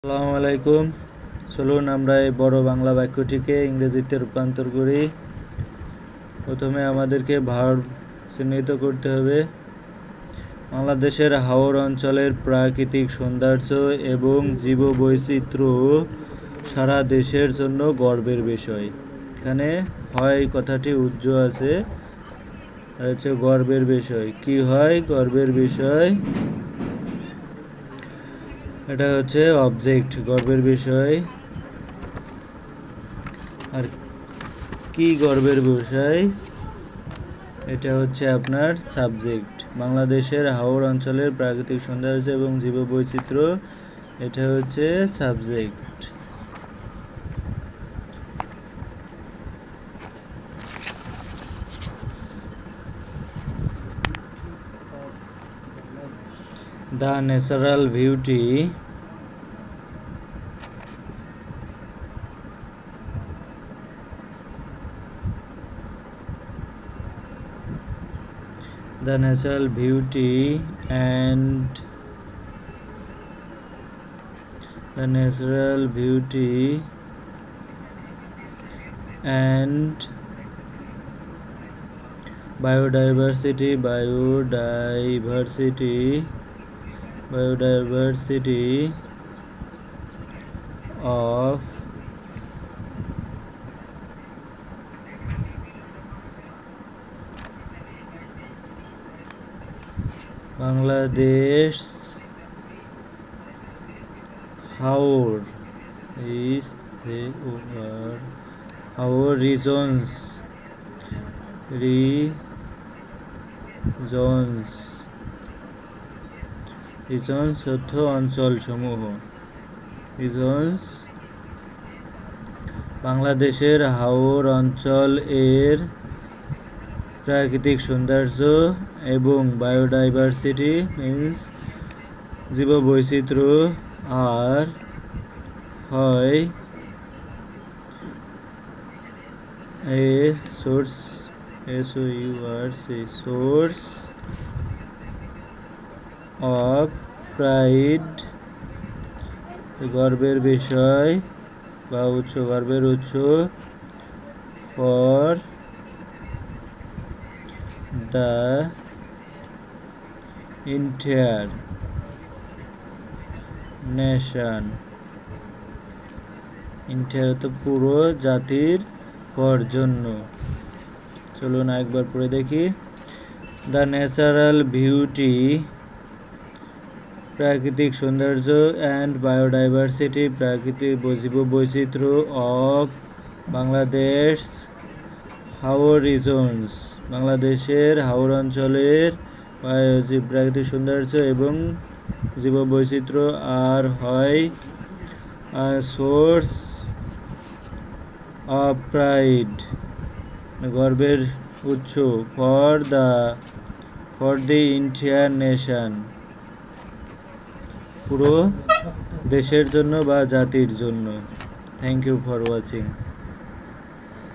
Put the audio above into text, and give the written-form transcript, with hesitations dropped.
আসসালামু আলাইকুম। চলুন আমরা এই বড় বাংলা বাক্যটিকে ইংরেজিতে রূপান্তর করি। প্রথমে আমাদেরকে ভার্ব চিহ্নিত করতে হবে। বাংলাদেশের হাওর অঞ্চলের প্রাকৃতিক সৌন্দর্য এবং জীববৈচিত্র্য সারা দেশের জন্য গর্বের বিষয়। এখানে হয় কথাটি উজ্জ্ব আছে, আর হচ্ছে গর্বের বিষয়। কি হয় গর্বের বিষয়? এটা হচ্ছে অবজেক্ট, গর্বের বিষয়। আর কি গর্বের বিষয়? এটা হচ্ছে আপনার সাবজেক্ট। বাংলাদেশের হাওর অঞ্চলের প্রাকৃতিক সৌন্দর্য এবং জীববৈচিত্র্য, এটা হচ্ছে subject. The natural beauty and biodiversity of Bangladesh haor regions অর্থ অঞ্চল সমূহ। বাংলাদেশের হাওর অঞ্চল এর প্রাকৃতিক সৌন্দর্য এবং বায়োডাইভার্সিটি মিন্স জীববৈচিত্র্য আর হয় a source of pride, গর্বের বিষয় বা গর্বের উৎস for the entire nation, তো পুরো জাতির পর জন্য। চলুন একবার পড়ে দেখি। দ্য ন্যাচারাল বিউটি, প্রাকৃতিক সৌন্দর্য, অ্যান্ড বায়োডাইভার্সিটি, প্রাকৃতিক জীববৈচিত্র্য অফ বাংলাদেশ হাওর রিজনস, বাংলাদেশের হাওর অঞ্চলের প্রাকৃতিক সৌন্দর্য এবং জীববৈচিত্র্য আর হয় সোর্স অফ প্রাইড, গর্বের উৎস ফর দি এন্টায়ার নেশন, পুরো দেশের জন্য বা জাতির জন্য। Thank you for watching.